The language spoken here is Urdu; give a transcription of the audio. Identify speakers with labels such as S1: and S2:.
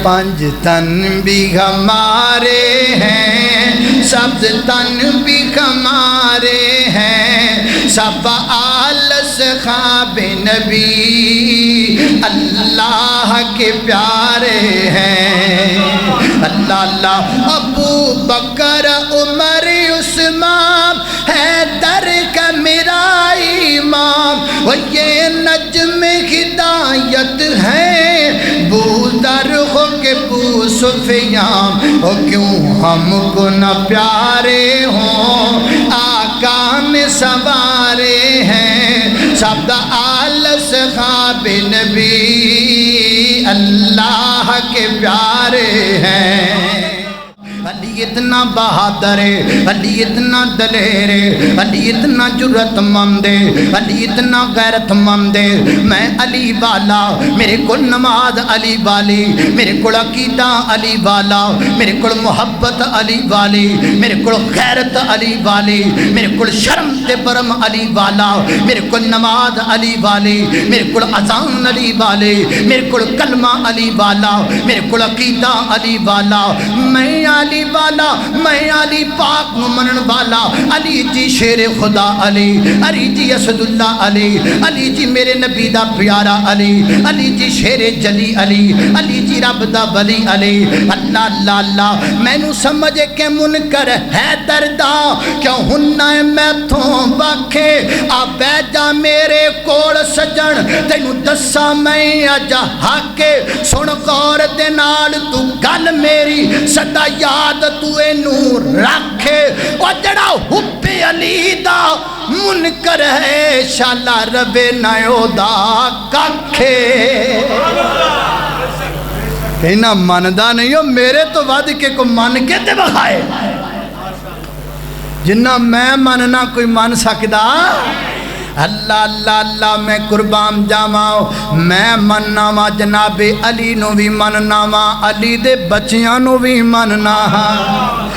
S1: پانچ تن بھی ہمارے ہیں، سبز تن بھی ہمارے ہیں، سب آل اصحاب نبی اللہ کے پیارے ہیں۔ اللہ اللہ ابو بکر عمر عثمان حیدر کا میرا امام، وہ یہ نجم ہدایت ہے، بودر ہو کے بو سفیان، وہ کیوں ہم کو نہ پیارے ہوں، آقا میں سوارے ہیں، سب آل اصحاب نبی اللہ کے پیارے ہیں۔ علی اتنا بہادر ہے، علی اتنا دلیر ہے، علی اتنا جرت مند ہے، علی اتنا غیرت مند ہے۔ میں علی والا، میرے کو نماز علی والی، میرے کو عقیدہ علی والا، میرے کو محبت علی والی، میرے کو غیرت علی والی، میرے کو شرم تے برم علی والا، میرے کو نماز علی والی، میرے کو اذان علی والی، میرے کو کلمہ علی والا، میرے کو عقیدہ علی والا۔ میں علی والا، میں علی پاک منن والا، علی جی شیر خدا علی، علی جی اسد اللہ علی، علی جی میرے نبی دا پیارا علی، علی جی شیر جلی علی، علی جی رب دا ولی علی۔ اللہ اللہ اللہ مینو سمجھ کے منکر ہے دردا، کیوں ہننا میں تھوں باکھے، آ بے جا میرے کوڑ سجن، تینو دسا میں اجا حاکے، سن غور دے نال تو گل میری، سدا یاد تو اینو رکھے، او جڑا حب علی دا منکر ہے، شالا ربے نیو دا ککھے۔ کہنا مندہ نہیں ہو، میرے تو ود کے کو من کے تے بخائے، جنہ میں مننا کوئی من سکدا۔ اللہ اللہ اللہ میں قربان جاواں، میں مننا وا جناب علی نو بھی مننا وا، علی دے بچیاں نو بھی مننا ہاں۔